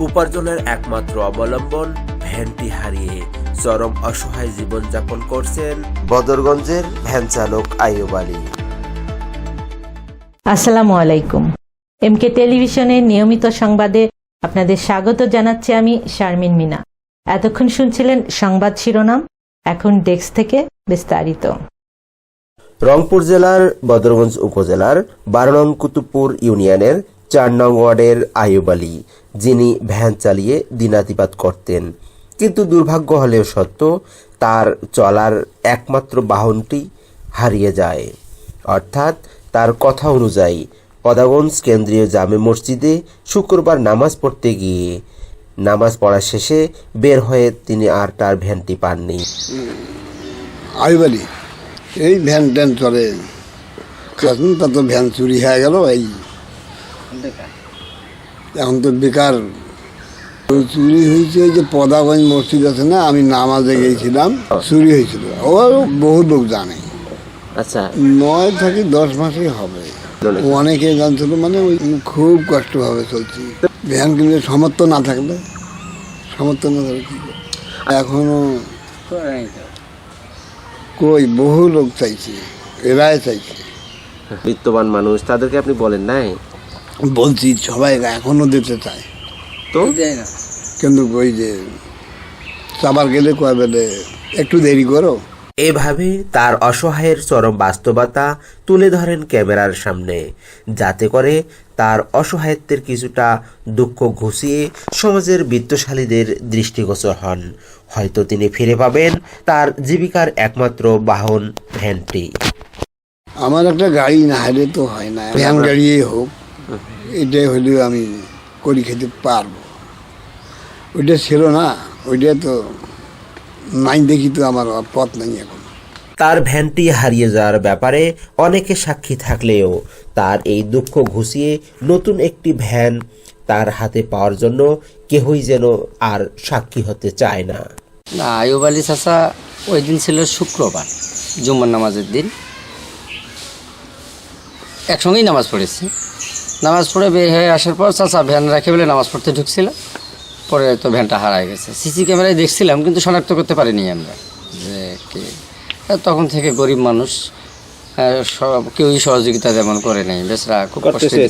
উপার্জনের একমাত্র অবলম্বন ভ্যানটি হারিয়ে চরম অসহায় জীবনযাপন করছেন বদরগঞ্জের ভ্যান চালক আইয়ুব আলী। আসসালামু আলাইকুম। এমকে টেলিভিশনের নিয়মিত সংবাদে আপনাদের স্বাগত জানাচ্ছি আমি শারমিন মিনা। এতক্ষণ শুনছিলেন সংবাদ শিরোনাম, এখন ডেস্ক থেকে বিস্তারিত। রংপুর জেলার বদরগঞ্জ উপজেলার 12 নং কুতুবপুর ইউনিয়নের 4 নং ওয়ার্ডের আইয়ুব আলী, যিনি ভ্যান চালিয়ে দিনাতিপাত করতেন, কিন্তু দুর্ভাগ্য হলেও সত্য, তার চলার একমাত্র বাহনটি হারিয়ে যায়। অর্থাৎ তার কথা অনুযায়ী পদাগঞ্জ কেন্দ্রীয় জামে মসজিদে শুক্রবার নামাজ পড়তে গিয়ে নামাজ পড়া শেষে বের হয়ে তিনি আর তার ভ্যানটি পাননি। আইয়ুব আলী এই ভ্যান ট্যান চলে, তা তো ভ্যান চুরি হয়ে গেল। এই এখন তো বেকার। চুরি হয়েছে যে পদাগঞ্জ মসজিদ আছে না, আমি নামাজে গিয়েছিলাম, চুরি হয়েছিল। ও বহু লোক জানে। আচ্ছা, 9 থেকে 10 মাসই হবে। অনেকে জানছিল, মানে ওই খুব কষ্টভাবে চলছি। ভ্যান কিনলে সামর্থ্য না থাকলে কি এখনো কই বহু লোক চাইছে, এরাই চাইছে। বিত্তবান মানুষ, তাদেরকে আপনি বলেন নাই? বলছি সবাই এখনো দিতে চায়, তো কিন্তু ওই যে চাবার গেলে কয় বেলে একটু দেরি করো। এভাবে তার অসহায়ের চরম বাস্তবতা তুলে ধরেন ক্যামেরার সামনে, যাতে করে তার অসহায়ত্বের কিছুটা দুঃখ ঘুষিয়ে সমাজের বিত্তশালীদের দৃষ্টিগোচর হন। হয়তো তিনি ফিরে পাবেন তার জীবিকার একমাত্র বাহন ভ্যানটি। আমার একটা গাড়ি না হলে তো হয় না, ভ্যান গাড়িই হোক, এটাই হলেও আমি করি খেতে পারবো। ওইটা ছিল না, ওইটা তো নাই, দেখি তো আমার পথ নাই এখন। তার ভ্যানটি হারিয়ে যাওয়ার ব্যাপারে অনেকে সাক্ষী থাকলেও তার এই দুঃখ ঘুষিয়ে নতুন একটি ভ্যান তার হাতে পাওয়ার জন্য কেহই যেন আর সাক্ষী হতে চায় না। আইয়ুব আলী চাচা ওই দিন ছিল শুক্রবার, জুম্মার নামাজের দিন। একসঙ্গেই নামাজ পড়েছি। নামাজ পড়ে বের হয়ে আসার পর চাচা ভ্যান রাখে বলে নামাজ পড়তে ঢুকছিল, পরে তো ভ্যানটা হারায় গেছে। সিসি ক্যামেরায় দেখছিলাম, কিন্তু শনাক্ত করতে পারিনি আমরা যে কে। তখন থেকে গরিব মানুষ, কেউই সহযোগিতা যেমন করে নাই, বেচারা খুব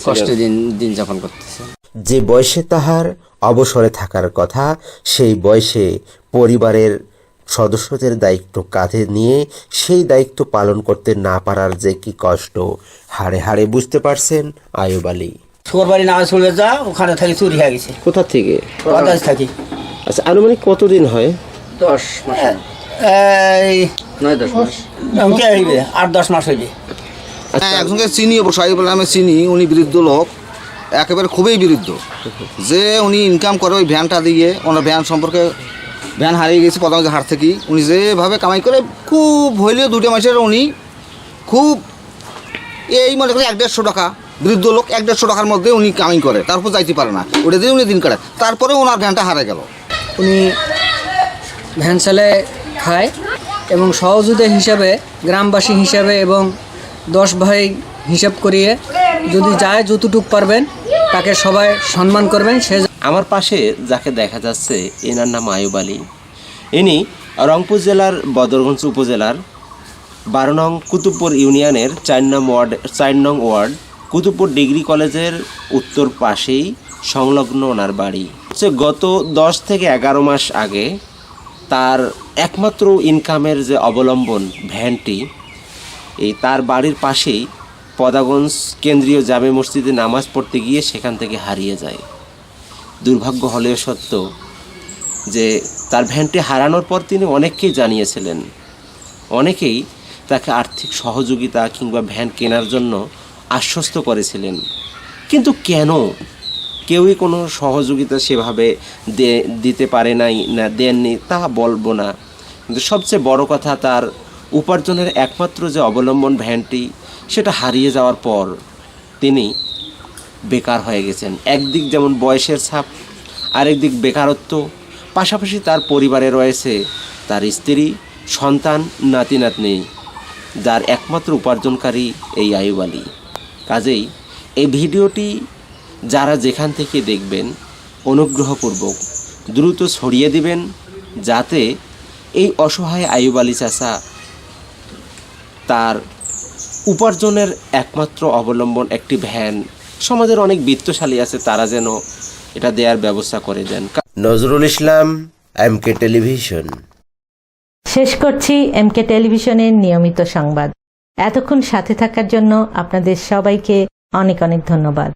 কষ্টে দিন যাপন করতেছে। যে বয়সে তাহার অবসরে থাকার কথা, সেই বয়সে পরিবারের সদস্যদের দায়িত্ব কাঁধে নিয়ে সেই দায়িত্ব পালন করতে না পারার যে কি কষ্ট হাড়ে হাড়ে বুঝতে পারছেন আইয়ুব আলী। শুক্রবারে নামাজ পড়বে যা, ওখানে থাকি চুরি হয়ে গেছে। কোথা থেকে? বাজাজ থাকি। আচ্ছা, আনুমানিক কতদিন হয়? 10 মাস, এই 9-10 মাস, 8-10 মাস হইবে। একজনকে চিনি, অবশ্য আইয়ুব আলী নামে চিনি। উনি বৃদ্ধ লোক, একেবারে খুবই বৃদ্ধ, যে উনি ইনকাম করে ওই ভ্যানটা দিয়ে। ওনার ভ্যান সম্পর্কে, ভ্যান হারিয়ে গেছে পদাগঞ্জের হাট থেকে। উনি যেভাবে কামাই করে, খুব হইলেও 2 মাসের উনি খুব এই মনে করি 100-150 টাকা, বৃদ্ধ লোক 100-150 টাকার মধ্যে উনি কামাই করে, তারপর যাইতে পারে না, ওটা দিয়ে উনি দিন কাটায়। তারপরে ওনার ভ্যানটা হারিয়ে গেল। উনি ভ্যান চালায় খায় এবং সহযোদ্ধা হিসাবে, গ্রামবাসী হিসাবে এবং 10 ভাই হিসাব করিয়ে যদি যায় যতটুকু পারবেন তাকে সবাই সম্মান করবেন। সে আমার পাশে যাকে দেখা যাচ্ছে, এনার নাম আইয়ুব আলী। ইনি রংপুর জেলার বদরগঞ্জ উপজেলার 12 নং কুতুবপুর ইউনিয়নের 4 নং ওয়ার্ড কুতুবপুর ডিগ্রি কলেজের উত্তর পাশেই সংলগ্ন ওনার বাড়ি। গত 10 থেকে 11 মাস আগে তার একমাত্র ইনকামের যে অবলম্বন ভ্যানটি, এই তার বাড়ির পাশেই পদাগঞ্জ কেন্দ্রীয় জামে মসজিদে নামাজ পড়তে গিয়ে সেখান থেকে হারিয়ে যায়। দুর্ভাগ্য হলেও সত্য যে তার ভ্যানটি হারানোর পর তিনি অনেককেই জানিয়েছিলেন। অনেকেই তাকে আর্থিক সহযোগিতা কিংবা ভ্যান কেনার জন্য আশ্বস্ত করেছিলেন, কিন্তু কেন কেউই কোনো সহযোগিতা সেভাবে দিতে পারে নাই, না দেননি তা বলবো না, কিন্তু সবচেয়ে বড় কথা, তার উপার্জনের একমাত্র যে অবলম্বন ভ্যানটি, সেটা হারিয়ে যাওয়ার পর তিনি বেকার হয়ে গেছেন। একদিক যেমন বয়সের ছাপ, আরেক দিক বেকারত্ব, পাশাপাশি তার পরিবারে রয়েছে তার স্ত্রী, সন্তান, নাতি নাতনি, যার একমাত্র উপার্জনকারী এই আইয়ুব আলী। কাজেই এই ভিডিওটি যারা যেখান থেকে দেখবেন অনুগ্রহপূর্বক দ্রুত ছড়িয়ে দিবেন, যাতে এই অসহায় আইয়ুব আলী চাচা তার উপার্জনের একমাত্র অবলম্বন একটি ভ্যান, সমাজের অনেক বিত্তশালী আছে, তারা যেন এটা দেওয়ার ব্যবস্থা করে দেন। Nazrul Islam, MK television. শেষ করছি এমকে টেলিভিশনের নিয়মিত সংবাদ। এতক্ষণ সাথে থাকার জন্য আপনাদের সবাইকে অনেক অনেক ধন্যবাদ।